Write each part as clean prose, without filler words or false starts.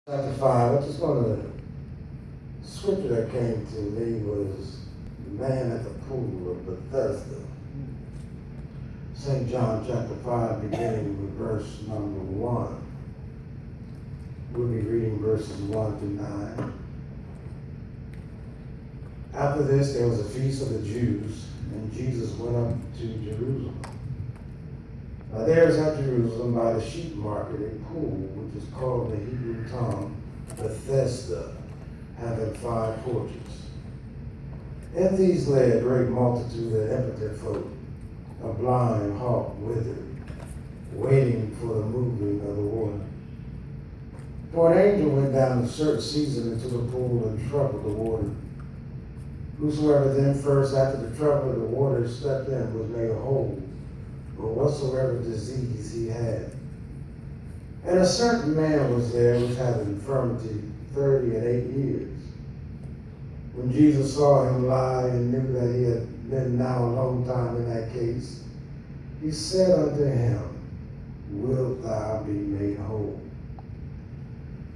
Chapter 5, I just want to, the scripture that came to me was the man at the pool of Bethesda. St. John chapter 5, beginning with verse number 1. We'll be reading verses 1 through 9. After this, there was a feast of the Jews, and Jesus went up to Jerusalem. Now there is at Jerusalem by the sheep market a pool, which is called in the Hebrew tongue Bethesda, having 5 porches. In these lay a great multitude of impotent folk, a blind, halt, withered, waiting for the moving of the water. For an angel went down a certain season into the pool and troubled the water. Whosoever then first after the trouble of the water stepped in was made whole, or whatsoever disease he had. And a certain man was there which had an infirmity 38 years. When Jesus saw him lie and knew that he had been now a long time in that case, he said unto him, Wilt thou be made whole?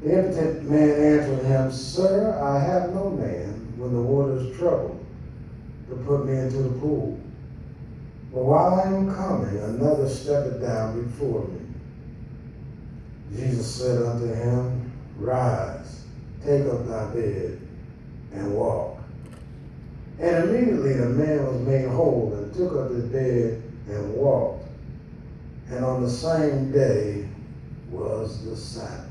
The impotent man answered him, Sir, I have no man when the water is troubled to put me into the pool. But while I am coming, another steppeth down before me. Jesus said unto him, Rise, take up thy bed, and walk. And immediately the man was made whole, and took up his bed, and walked. And on the same day was the Sabbath.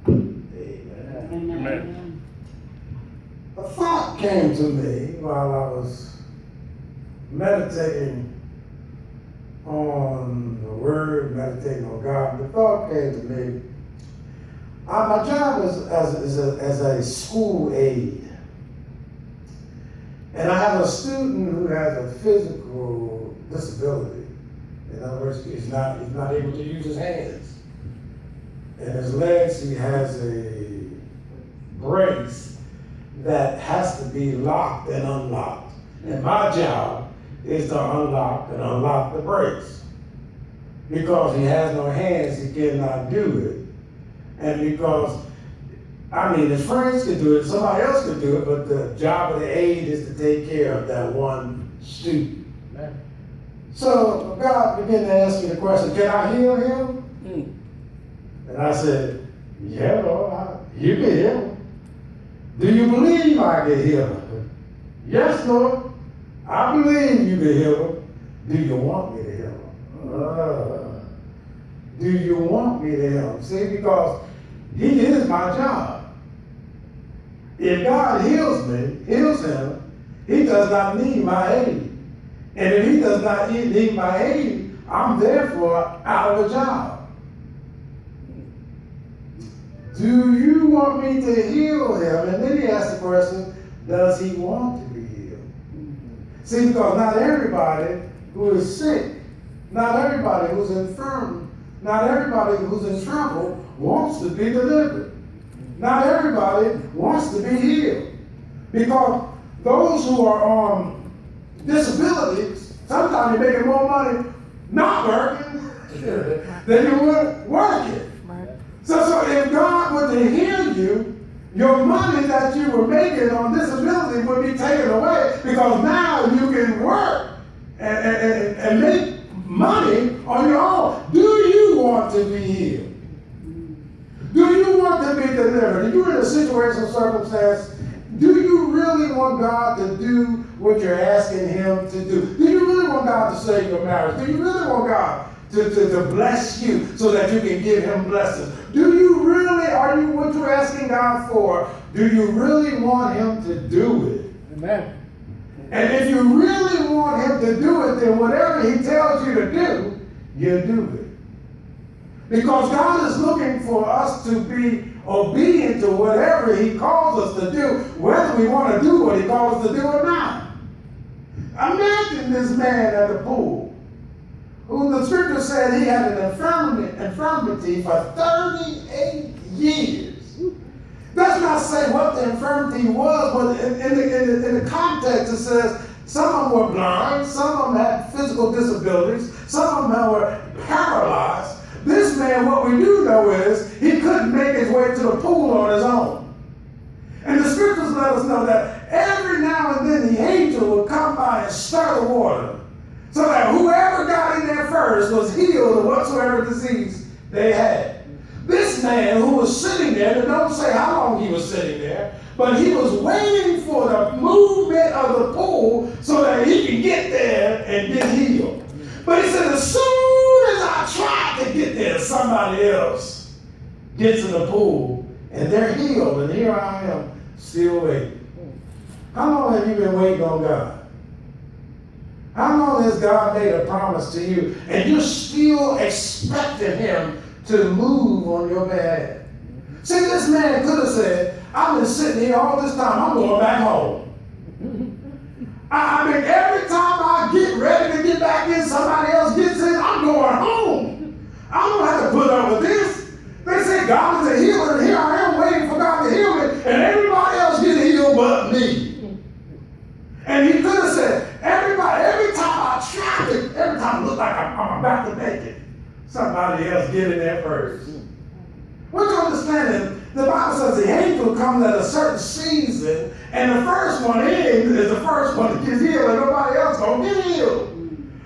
Amen. Amen. A thought came to me while I was meditating on the Word, meditating on God. The thought came to me. My job is as a school aide. And I have a student who has a physical disability. In other words, he's not able to use his hands. In his legs, he has a brace that has to be locked and unlocked. And my job is to unlock and unlock the brace. Because he has no hands, he cannot do it. And because, his friends could do it, somebody else could do it, but the job of the aide is to take care of that one student. So God began to ask me the question, can I heal him? And I said, yeah, Lord, you can heal him. Do you believe I can heal him? Yes, Lord. I believe you can heal him. Do you want me to heal him? Do you want me to heal him? See, because he is my job. If God heals him, he does not need my aid. And if he does not need my aid, I'm therefore out of a job. Do you want me to heal him? And then he asked the question, does he want to be healed? See, because not everybody who is sick, not everybody who's infirm, not everybody who's in trouble wants to be delivered. Not everybody wants to be healed. Because those who are on disabilities, sometimes you're making more money not working than you would working. So if God were to heal you, your money that you were making on disability would be taken away because now you can work and make money on your own. Do you want to be healed? Do you want to be delivered? If you're in a situation or circumstance, do you really want God to do what you're asking him to do? Do you really want God to save your marriage? Do you really want God to bless you so that you can give him blessings? Do you really, what you're asking God for, do you really want him to do it? Amen. And if you really want him to do it, then whatever he tells you to do, you do it. Because God is looking for us to be obedient to whatever he calls us to do, whether we want to do what he calls us to do or not. Imagine this man at the pool, who the scripture said he had an infirmity for 38 years. Does not say what the infirmity was, but in the context it says some of them were blind, some of them had physical disabilities, some of them were paralyzed. This man man, what we do know is he couldn't make his way to the pool on his own. And the scriptures let us know that every now and then the angel would come by and stir the water, so that whoever got in there first was healed of whatsoever disease they had. This man who was sitting there, they don't say how long he was sitting there, but he was waiting for the movement of the pool so that he could get there and get healed. But he said, as soon as I tried to get there, somebody else gets in the pool and they're healed, and here I am still waiting. How long have you been waiting on God? How long has God made a promise to you and you're still expecting him to move on your behalf? See, this man could have said, I've been sitting here all this time, I'm going back home. I mean, every time I get ready to get back in, somebody else gets in, I'm going home. I don't have to put up with this. They say God is a healer, and here I am waiting for God to heal me, and everybody else gets healed but me. And he could have said, every time I try to, every time it looks like I'm about to make it, somebody else get in there first. What you understand? The Bible says the angel comes at a certain season, and the first one in is the first one that gets healed, and nobody else gonna get healed.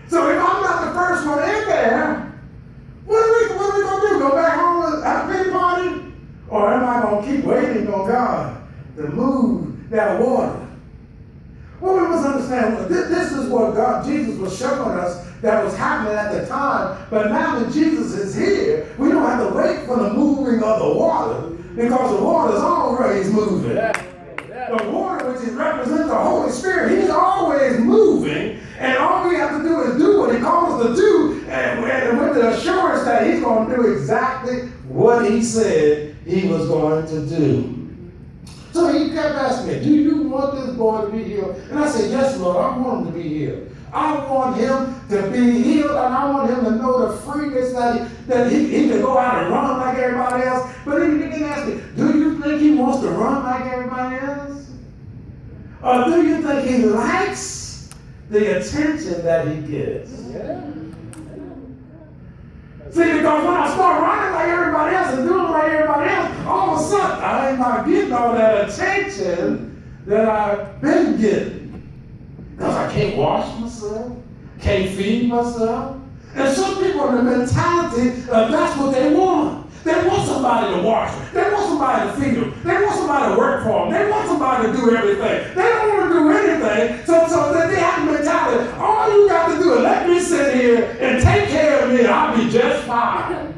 So if I'm not the first one in there, what are we gonna do? Go back home and have a pity party? Or am I gonna keep waiting on God to move that water? Well, we must understand, this is what Jesus was showing us that was happening at the time, but now that Jesus is here, we don't have to wait for the moving of the water, because the water is always moving. The water, which represents the Holy Spirit, he's always moving, and all we have to do is do what he calls us to do, and with the assurance that he's going to do exactly what he said he was going to do. So he kept asking me, do you want this boy to be healed? And I said, yes, Lord, I want him to be healed. I want him to be healed, and I want him to know the freeness that he can go out and run like everybody else. But then he didn't ask me, do you think he wants to run like everybody else? Or do you think he likes the attention that he gets? Yeah. See, because when I start running like everybody else and doing like everybody else, all of a sudden I ain't not getting all that attention that I've been getting. Because I can't wash myself, can't feed myself. And some people in the mentality, that's what they want. They want somebody to wash them. They want somebody to feed them. They want somebody to work for them. They want somebody to do everything. They don't want to do anything. So that they have a mentality, all you got to do is let me sit here and take care of me and I'll be just fine.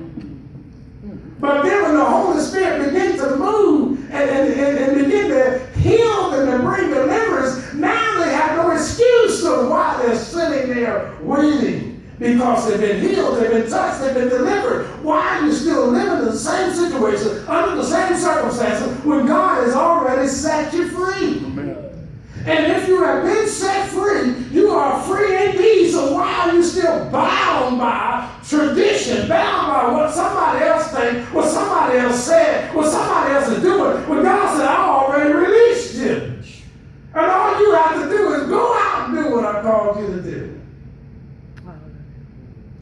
But then when the Holy Spirit begins to move and begin to heal and to bring deliverance, now they have no excuse of why they're sitting there waiting. Because they've been healed, they've been touched, they've been delivered. Why are you still living in the same situation, under the same circumstances, when God has already set you free? Amen. And if you have been set free, you are free indeed. So why are you still bound by tradition, bound by what somebody else thinks, what somebody else said, what somebody else is doing, when God said, I already released you. And all you have to do is go out and do what I called you to do.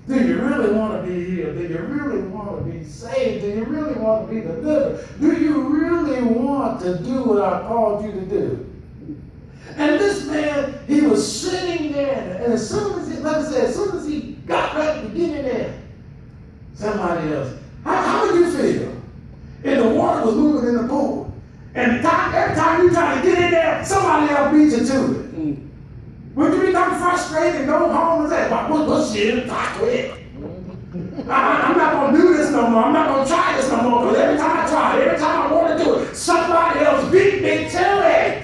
Do you really want to be healed? Do you really want to be saved? Do you really want to be delivered? Do you really want to do what I called you to do? And this man, he was sitting there, and as soon as he got ready to get in there, somebody else. How would you feel if the water was moving in the pool, and every time you try to get in there, somebody else beat you to it? Would you become frustrated and go home and say, what's shit? I quit. I'm not going to do this no more. I'm not going to try this no more, because every time I try it, every time I want to do it, somebody else beat me to it.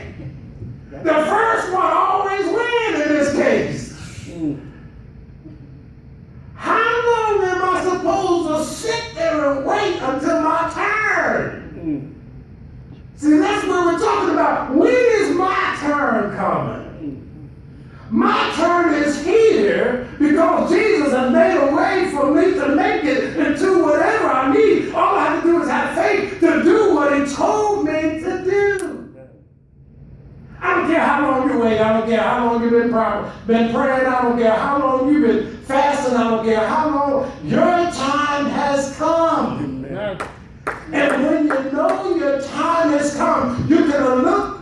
The first one always wins in this case. How long am I supposed to sit there and wait until my turn? See, that's what we're talking about. When is my turn coming? My turn is here because Jesus has made a way for me to make it into whatever I need. All I have to do is have faith to do what he told me to do. I don't care how long you wait. I don't care how long you've been praying. I don't care how long you've been fasting. I don't care how long. Your time has has come. Amen. And when you know your time has come, you can look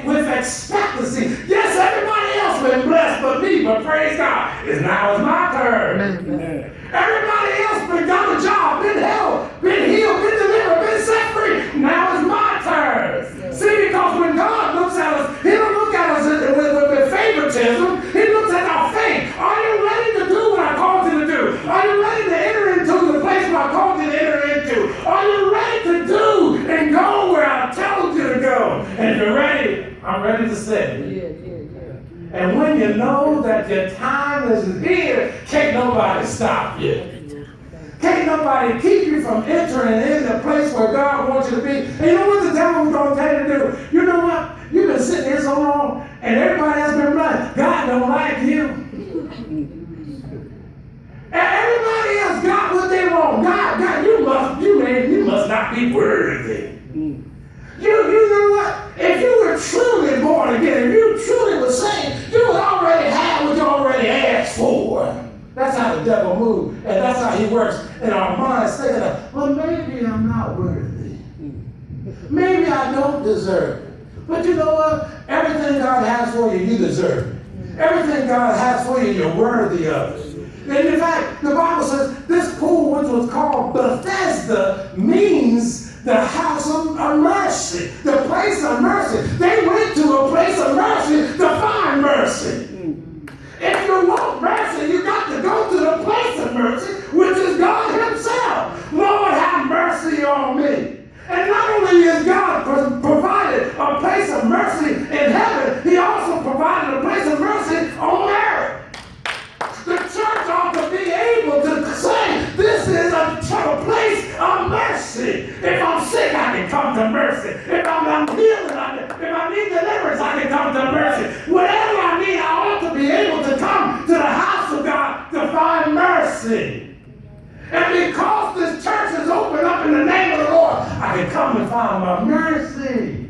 with expectancy. Yes, everybody else been blessed but me, but praise God, now is my turn. Amen. Everybody else been got a job, been held, been healed, been delivered, been set free. Now is my turn. See, because when God looks at us, He don't look at us with favoritism. He looks at our faith. Are you ready to do what I called you to do? Are you ready to enter into the place where I called you to enter into? Are you ready to do and go where I told you to go? And if you're ready, I'm ready to send you. And when you know that your time is here, can't nobody stop you. Can't nobody keep you from entering in the place where God wants you to be. And you know what the devil is going to tell you to do? You know what? You've been sitting here so long, and everybody else been running. God don't like you. And everybody else got what they want. God, you must not be worthy. You know what? If you were truly born again, if you truly were saved, you would already have what you already asked for. That's how the devil moves, and that's how he works in our minds, thinking of, well, maybe I'm not worthy. Maybe I don't deserve it. But you know what? Everything God has for you, you deserve it. Everything God has for you, you're worthy of it. And in fact, the Bible says this pool, which was called Bethesda, means the house of mercy, the place of mercy. They went to a place of mercy to find mercy. If you want mercy, you got to go to the place of mercy, which is God Himself. Lord, have mercy on me. And not only has God provided a place of mercy in heaven, He also provided a place of mercy on earth. The church ought to be able to say, this is a place of mercy. If I'm sick, I can come to mercy. If I'm healed, if I need deliverance, I can come to mercy. Whatever I need, I ought to be able to come to the house of God to find mercy. And because this church is open up in the name of the Lord, I can come and find my mercy.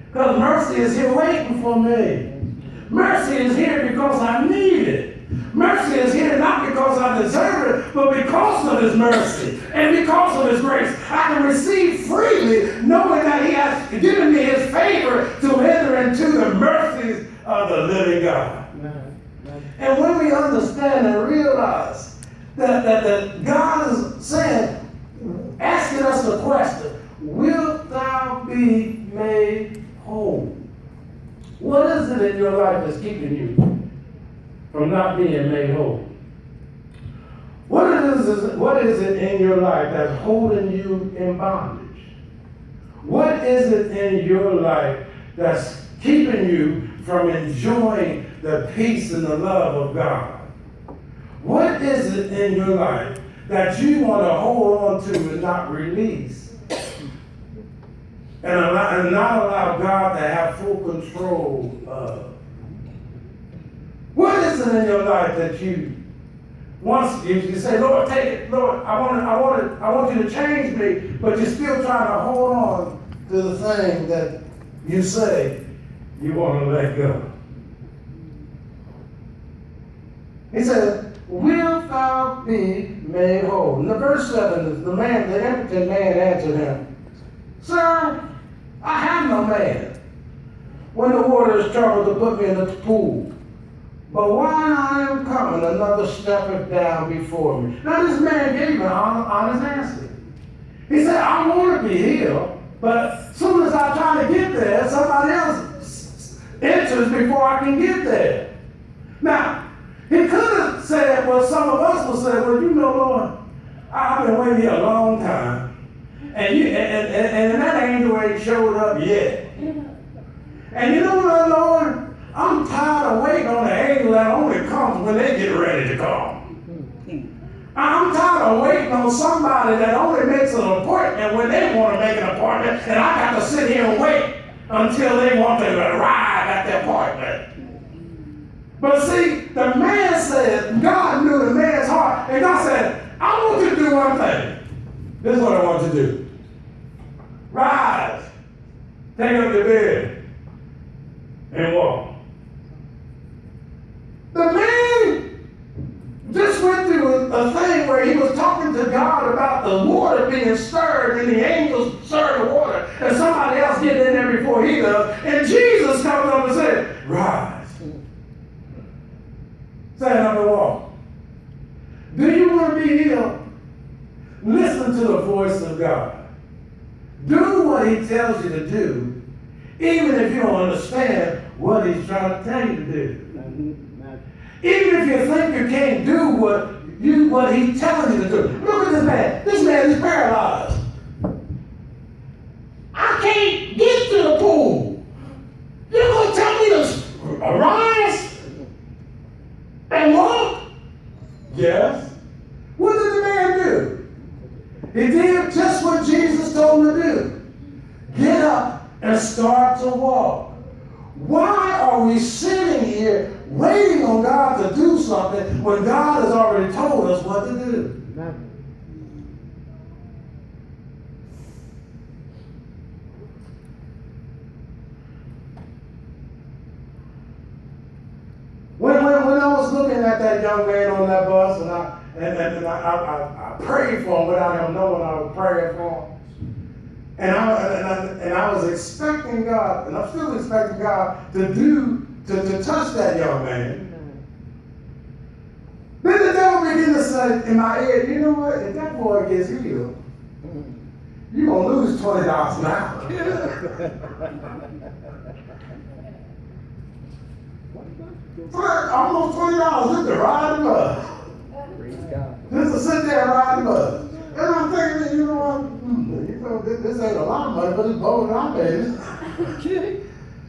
Because mercy is here waiting for me. Mercy is here because I need it. Mercy is here not because I deserve it, but because of His mercy and because of His grace. I can receive freely, knowing that He has given me His favor to enter into the mercies of the living God. And when we understand and realize that God is saying, asking us the question, wilt thou be made whole? What is it in your life that's keeping you from not being made whole? What is it in your life that's holding you in bondage? What is it in your life that's keeping you from enjoying the peace and the love of God? What is it in your life that you want to hold on to and not release? And not allow God to have full control of? What is it in your life that you say, Lord, take it, Lord, I want you to change me, but you're still trying to hold on to the thing that you say you want to let go? He said, wilt thou be made whole? In the verse 7, the impotent man answered him, Sir, I have no man when the water is troubled to put me in the pool. But while I am coming, another steppeth down before me. Now this man gave an honest answer. He said, I want to be healed, but as soon as I try to get there, somebody else enters before I can get there. Now, he could have said, well, some of us will say, well, you know, Lord, I've been waiting here a long time. And that angel ain't showed up yet. And you know what, Lord? I'm tired of waiting on the angel that only comes when they get ready to come. I'm tired of waiting on somebody that only makes an appointment when they want to make an appointment, and I got to sit here and wait until they want to arrive at the appointment. But see, the man said, God knew the man's heart, and God said, I want you to do one thing. This is what I want you to do. Rise, take up your bed, and walk. The man just went through a thing where he was talking to God about the before he does. And Jesus comes up and says, rise. Stand up and walk. Do you want to be healed? Listen to the voice of God. Do what he tells you to do, even if you don't understand what he's trying to tell you to do. Even if you think you can't do what he's telling you to do. Look at this man. This man is paralyzed. I can't get to the pool. You're going to tell me to arise and walk? Yes. What did the man do? He did just what Jesus told him to do. Get up and start to walk. Why are we sitting here waiting on God to do something when God has already told us what to do? When I was looking at that young man on that bus, and I prayed for him without him knowing I was praying for him. And I was expecting God, and I'm still expecting God to touch that young man. Then the devil began to say in my ear, you know what? If that boy gets healed, you're going to lose $20 an hour. Almost $20 just to ride the bus. Just to sit there and ride the bus. And I'm thinking, you know what? This ain't a lot of money, but it's more than I paid.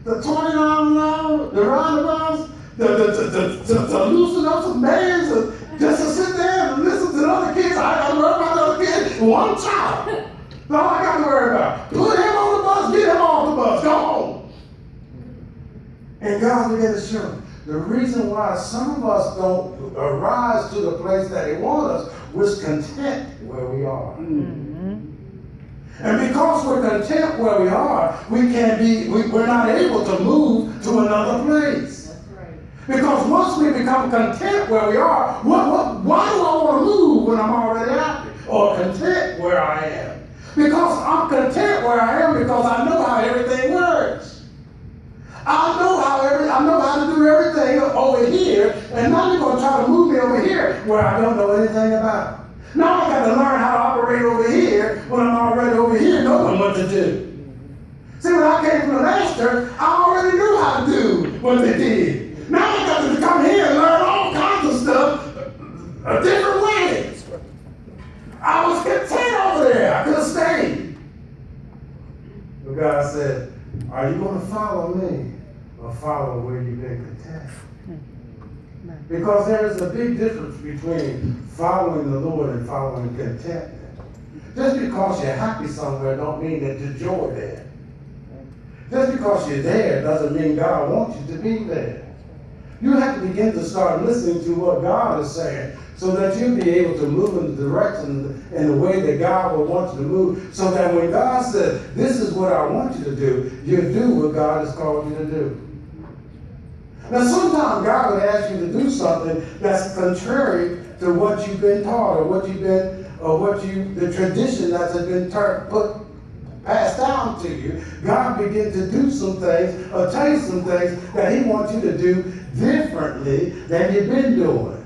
The $20 an hour, to ride the bus, to loosen up some bands, just to sit there and listen to the other kids. I got to worry about the other kids. One child. That's all I got to worry about. Put him on the bus, get him off the bus, go home. And God began to show me. The reason why some of us don't arise to the place that he wants us, we're content where we are. And because we're content where we are, we're not able to move to another place. That's right. Because once we become content where we are, why do I want to move when I'm already happy or content where I am? Because I'm content where I am because I know how everything works. I know how to do everything over here, and now you're going to try to move me over here where I don't know anything about. Now I got to learn how to operate over here when I'm already over here knowing what to do. See, when I came from the last church, I already knew how to do what they did. Now I got to come here and learn all kinds of stuff a different way. I was content over there. I could have stayed. But God said, are you going to follow me or follow where you've been content? Because there is a big difference between following the Lord and following contentment. Just because you're happy somewhere don't mean that there's joy there. Just because you're there doesn't mean God wants you to be there. You have to begin to start listening to what God is saying so that you'll be able to move in the direction and the way that God will want you to move, so that when God says, this is what I want you to do, you'll do what God has called you to do. Now, sometimes God would ask you to do something that's contrary to what you've been taught or the tradition that has been passed down to you. God begin to do some things or tell you some things that he wants you to do differently than you've been doing.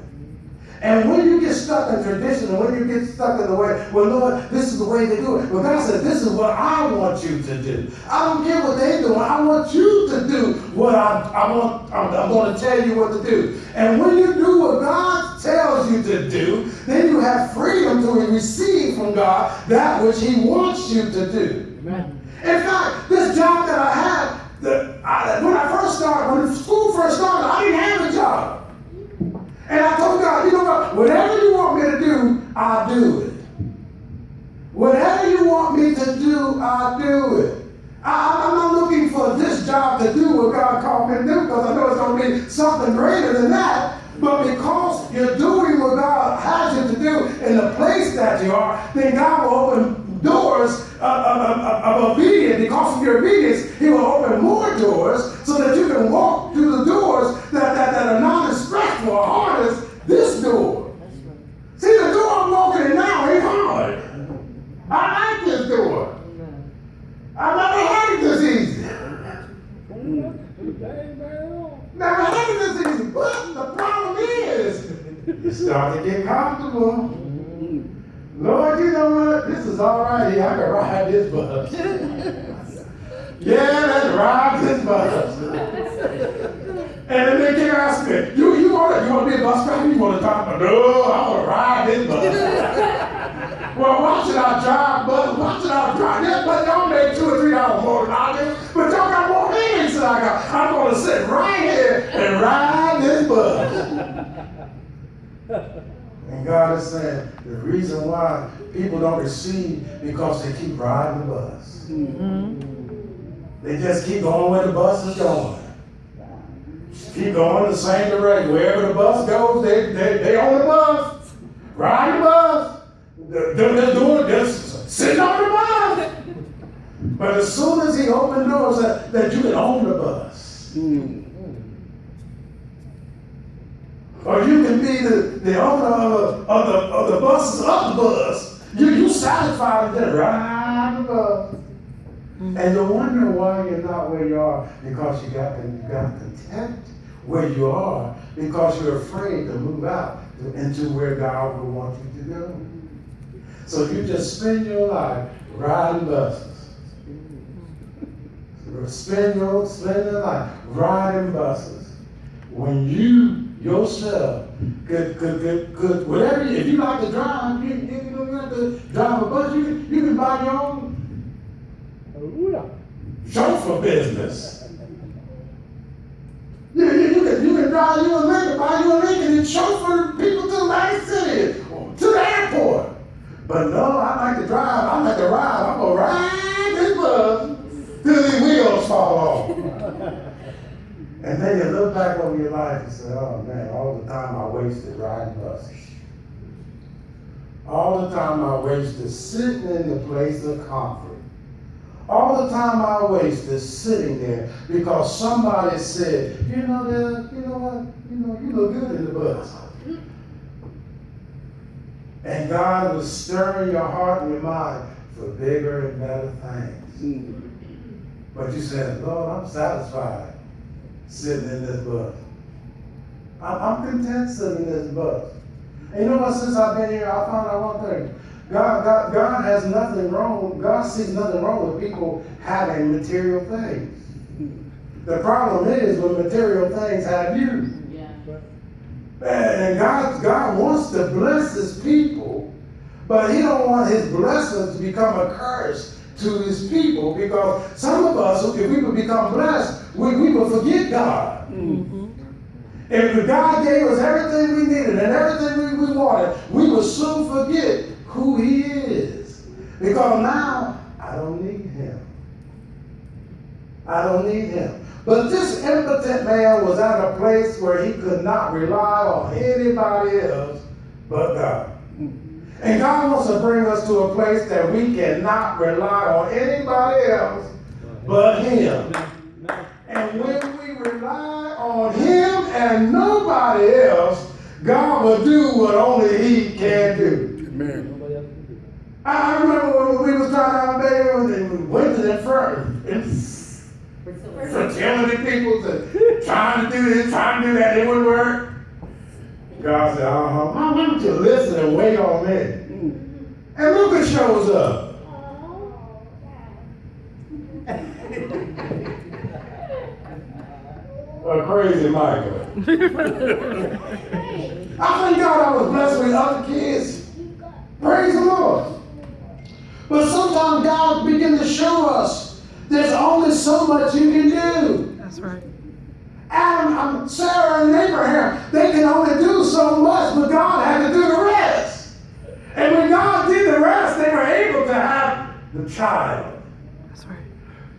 And when you get stuck in tradition and when you get stuck in the way, well, Lord, this is the way they do it. Well, God said, this is what I want you to do. I don't care what they're doing. I want you to do what I'm going to tell you what to do. And when you do what God tells you to do, then you have freedom to receive from God that which he wants you to do. Amen. In fact, this job that I had, when school first started, I didn't have a job. And I told God, you know what, whatever you want me to do, I'll do it. Whatever you want me to do, I'll do it. I'm not looking for this job to do what God called me to do, because I know it's going to be something greater than that. But because you're doing what God has you to do in the place that you are, then God will open doors of obedience. Because of your obedience, he will open more doors so that you can walk through the doors that are not as stressful or hard as this door. See, the door I'm walking in now ain't hard. I like this door. I've never had it this easy. Never happened to these, but the problem is, you start to get comfortable. Lord, you know what? This is all right here. I can ride this bus. Yeah, let's ride this bus. And then they can ask me, you want to be a bus driver? You want to drive? No, I want to ride this bus. Well, why should I drive bus? Why should I drive this bus? Y'all make $2 or $3 more than I do, but y'all got more earnings than I got. I'm going to sit right here and ride this bus. And God is saying the reason why people don't receive because they keep riding the bus. Mm-hmm. They just keep going where the bus is going. Keep going the same direction. Wherever the bus goes, they on the bus, riding the bus. They're doing this, sitting on the bus. But as soon as he opened doors that you can own the bus. Mm. Or you can be the owner of the buses of the bus. You satisfied with that, ride the bus. Mm-hmm. And you wonder why you're not where you are, because you got content where you are, because you're afraid to move out into where God would want you to go. So you just spend your life riding buses. Spend your life riding buses. When you yourself could whatever, if you like to drive, you don't have to drive a bus, you can buy your own chauffeur business. You can drive you a Lincoln, buy you a Lincoln and chauffeur people to the main city, to the airport. But no, I like to drive, I like to ride, I'm gonna ride this bus till these wheels fall off. And then you look back over your life and say, oh man, all the time I wasted riding buses. All the time I wasted sitting in the place of comfort. All the time I wasted sitting there because somebody said, you know what, you look good in the bus. And God was stirring your heart and your mind for bigger and better things. But you said, Lord, I'm satisfied sitting in this bus. I'm content sitting in this bus. And you know what, since I've been here, I found out one thing. God has nothing wrong. God sees nothing wrong with people having material things. The problem is when material things have you. And God wants to bless his people, but he don't want his blessings to become a curse to his people, because some of us, if we would become blessed, we would forget God. Mm-hmm. If God gave us everything we needed and everything we wanted, we would soon forget who he is. Because now, I don't need him. I don't need him. But this impotent man was at a place where he could not rely on anybody else but God. And God wants to bring us to a place that we cannot rely on anybody else but him. And when we rely on him and nobody else, God will do what only he can do. Amen. I remember when we was trying to obey and we went to the fertility people trying to do this, trying to do that, it wouldn't work. God said, why don't you listen and wait on me? And look who shows up. A crazy Michael. I thank God I was blessed with other kids. Praise the Lord. But sometimes God begins to show us there's only so much you can do. That's right. Adam, Sarah, and Abraham, they can only do so much, but God had to do the rest. And when God did the rest, they were able to have the child. That's right.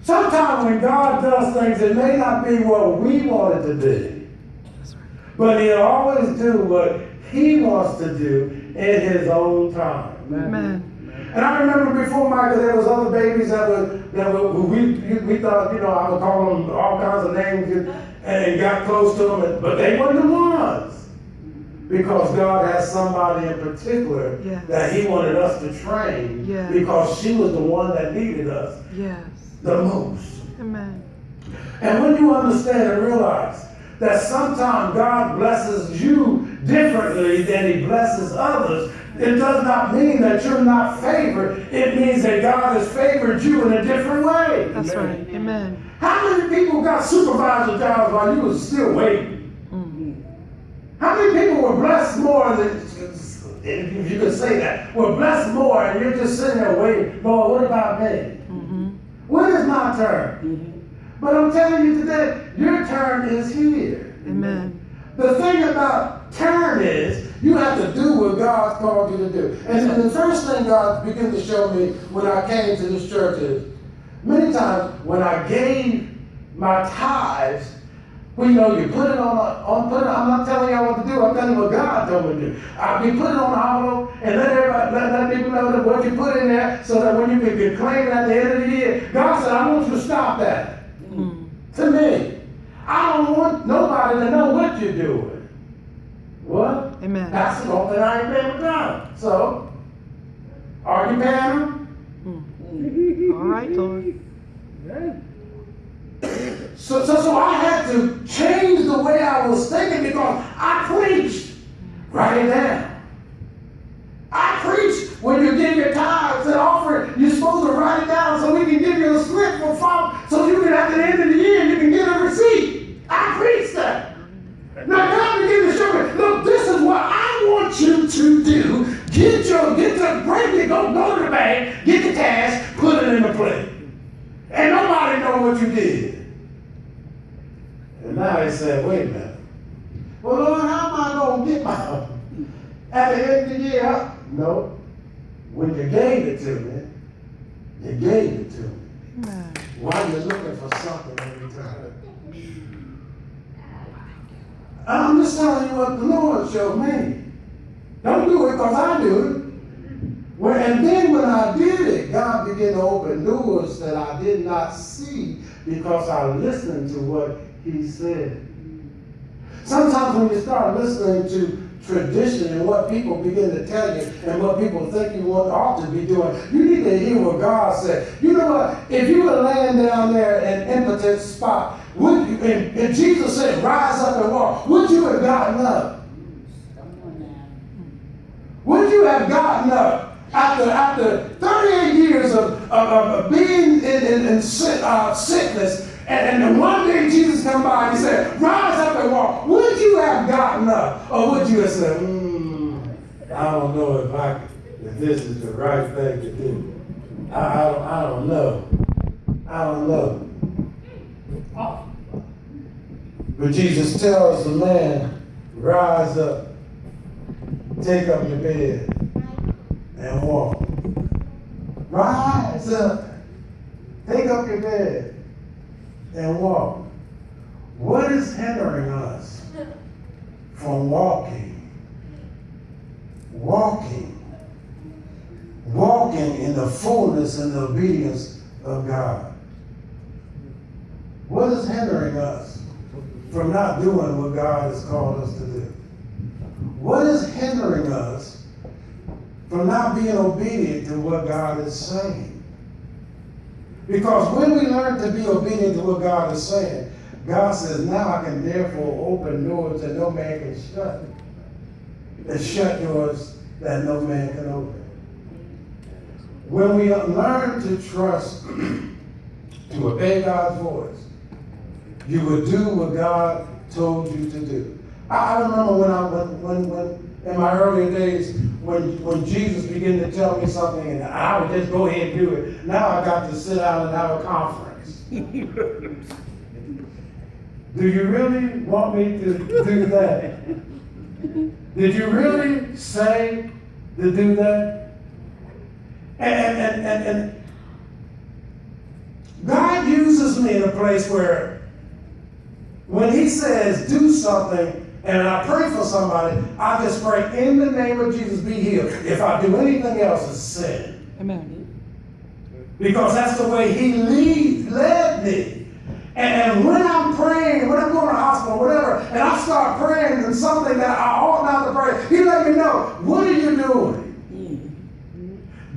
Sometimes when God does things, it may not be what we want it to be. That's right. But he'll always do what he wants to do in his own time. Amen. And I remember before Michael, there was other babies that we thought, I would call them all kinds of names and got close to them, but they weren't the ones. Because God has somebody in particular that he wanted us to train because she was the one that needed us the most. Amen. And when you understand and realize that sometimes God blesses you differently than he blesses others, it does not mean that you're not favored. It means that God has favored you in a different way. That's right. Amen. How many people got supervisor jobs while you was still waiting? How many people were blessed more than, if you could say that, were blessed more and you're just sitting there waiting, Lord, what about me? When is my turn? But I'm telling you today, your turn is here. Amen. The thing about turn is, you have to do what God's called you to do. And the first thing God began to show me when I came to this church is, many times when I gave my tithes, well, you know, you put it I'm not telling y'all what to do, I'm telling you what God told me to do. You put it on the envelope and let everybody, let people know that what you put in there so that when you can get claimed at the end of the year, God said, I want you to stop that. To me. I don't want nobody to know what you're doing. What? Amen. That's the only thing I ain't paying with God. So, are you paying them? All right, Lord. So I had to change the way I was thinking because I preached. Write it down. I preach when you give your tithes and offering, you're supposed to write it down so we can give you a slip for Father, so you can at the end of the year you can get a receipt. I preach that. Now God began to show me, look, this is what I want you to do. Get the break it, go to the bank, get the cash, put it in the plate. And nobody know what you did. And now they said, wait a minute. Well, Lord, how am I going to get my at the end of the year? No. When you gave it to me, you gave it to me. Amen. Why are you looking for something every time? I'm just telling you what the Lord showed me. Don't do it because I do it. And then when I did it, God began to open doors that I did not see because I listened to what he said. Sometimes when you start listening to tradition and what people begin to tell you and what people think you ought to be doing, you need to hear what God said. You know what? If you were laying down there in an impotent spot, and Jesus said, rise up and walk, would you have gotten up? Would you have gotten up after 38 years of being in sickness? And then one day Jesus come by and he said, rise up and walk. Would you have gotten up? Or would you have said, I don't know if this is the right thing to do. I don't know. I don't know. But Jesus tells the man, rise up, take up your bed, and walk. Rise up, take up your bed, and walk. What is hindering us from walking? Walking in the fullness and the obedience of God. What is hindering us from not doing what God has called us to do? What is hindering us from not being obedient to what God is saying? Because when we learn to be obedient to what God is saying, God says, now I can therefore open doors that no man can shut, and shut doors that no man can open. When we learn to trust, to obey God's voice, you will do what God told you to do. I remember when in my earlier days, when Jesus began to tell me something and I would just go ahead and do it. Now I got to sit down and have a conference. Do you really want me to do that? Did you really say to do that? And God uses me in a place where when he says do something, and I pray for somebody, I just pray in the name of Jesus, be healed. If I do anything else, it's sin. Amen. Because that's the way he led me. And when I'm praying, when I'm going to the hospital, whatever, and I start praying and something that I ought not to pray, he let me know, what are you doing?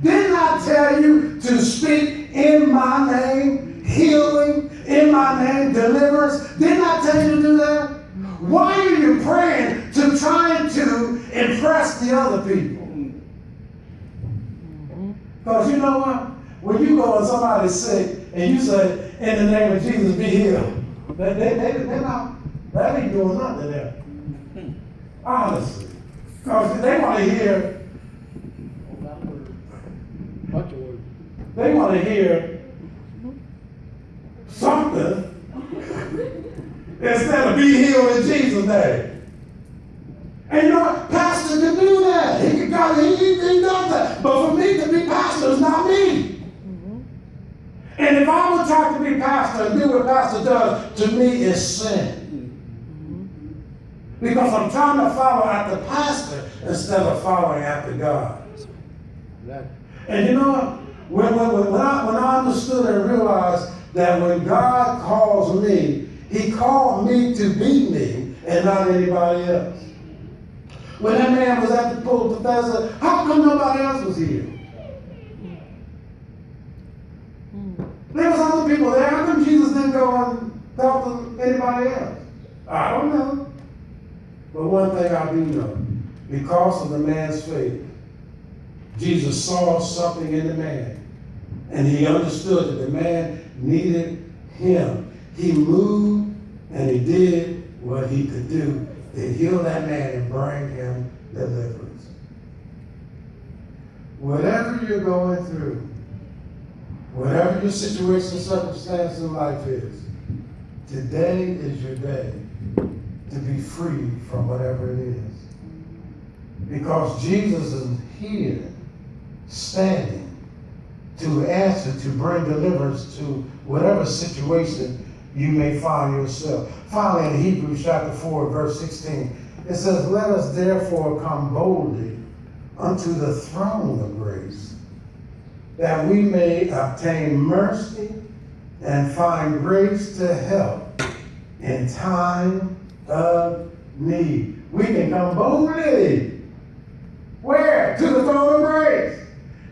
Didn't I tell you to speak in my name, healing in in my name, deliverance. Didn't I tell you to do that? Why are you praying to trying to impress the other people? Because you know what? When you go and somebody's sick and you say, in the name of Jesus, be healed, they're not, that ain't doing nothing to them. Honestly. Because they want to hear, they want to hear something instead of be healed in Jesus' name. And you know what? Pastor can do that. He does that. But for me to be pastor is not me. And if I would try to be pastor and do what pastor does, to me is sin. Because I'm trying to follow after pastor instead of following after God. And you know what? When I understood and realized that when God calls me, he called me to be me and not anybody else. When that man was at the pool of Bethesda, how come nobody else was here? There was other people there. How come Jesus didn't go and talk to anybody else? I don't know. But one thing I do know, because of the man's faith, Jesus saw something in the man, and he understood that the man needed him. He moved and he did what he could do to heal that man and bring him deliverance. Whatever you're going through, whatever your situation, circumstance in life is, today is your day to be free from whatever it is. Because Jesus is here, standing to answer, to bring deliverance to whatever situation you may find yourself. Finally, in Hebrews chapter 4, verse 16, it says, let us therefore come boldly unto the throne of grace, that we may obtain mercy and find grace to help in time of need. We can come boldly. Where? To the throne of grace,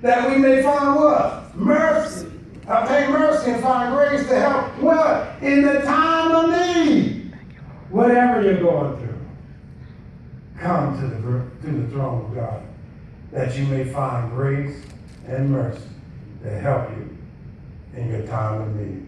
that we may find what? Mercy. Obtain mercy and find grace to help what? In the time of need. Whatever you're going through, come to the throne of God, that you may find grace and mercy to help you in your time of need.